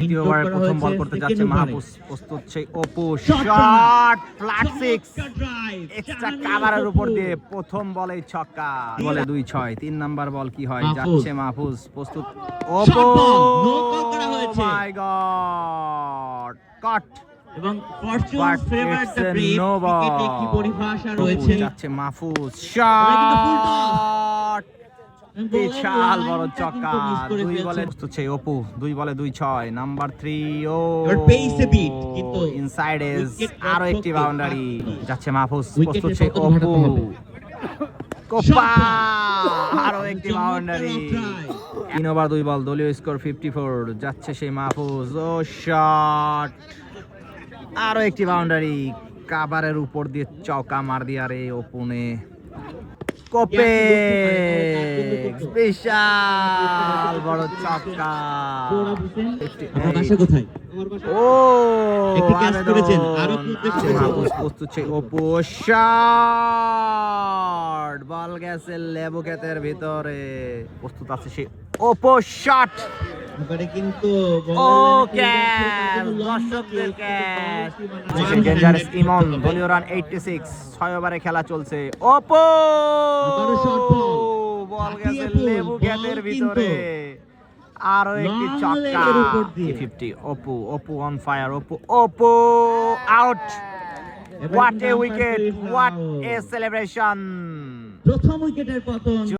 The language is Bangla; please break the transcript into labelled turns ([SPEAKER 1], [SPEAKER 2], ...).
[SPEAKER 1] দ্বিতীয় ওভারে প্রথম বল করতে যাচ্ছে মাহফুজ, প্রস্তুত সেই Apu, shot flat six, extra কাভারের উপর দিয়ে প্রথম বলেই ছক্কা, বলে 2-6। 3 নাম্বার বল কি হয়, যাচ্ছে মাহফুজ, প্রস্তুত অপু, মাই গড, কাট
[SPEAKER 2] এবং ফরচুন ফেভার দ্য ব্রেভ, ক্রিকেটে কি পরিভাষা রয়েছে,
[SPEAKER 1] যাচ্ছে মাহফুজ, শট, বিশাল বড় ছক্কা, 2 বলে প্রস্তুত সেই অপু, 2 বলে 2-6, নাম্বার 3, ও
[SPEAKER 2] পেইসে বিট, কিন্তু
[SPEAKER 1] ইনসাইড এজ, আরো একটি বাউন্ডারি, যাচ্ছে মাহফুজ, প্রস্তুত সেই অপু, কোপা, আরো একটি বাউন্ডারি, 3 ওভার 2 বল, দলীয় স্কোর 54, যাচ্ছে সেই মাহফুজ, ও শট, আরো একটি বাউন্ডারি, কাভারের উপর দিয়ে চৌকা মার দিয়া রে ওপনে, কোপে, বিশাল বড় ছক্কা,
[SPEAKER 2] কোথায়
[SPEAKER 1] ও
[SPEAKER 2] একটি ক্যাচ করেছেন, আরো
[SPEAKER 1] মাহফুজ, প্রস্তুত সেই অপু, শট, বল গেছে লেবু ক্ষেতের ভিতরে, প্রস্তুত আছে সেই অপু, শট,
[SPEAKER 2] এবারে কিন্তু
[SPEAKER 1] ও ক্যাচ, দর্শকদের ক্যাচ, ডেঞ্জারাস ইমন, দলীয় রান 86, 6 ওভারে খেলা চলছে, অপু, বল গেছে লেবু ক্ষেতের ভিতরে, আরো একটি ছক্কা, 50, Apu, Apu on fire, Apu out, what a wicket, what a celebration,
[SPEAKER 2] প্রথম উইকেটের পতন।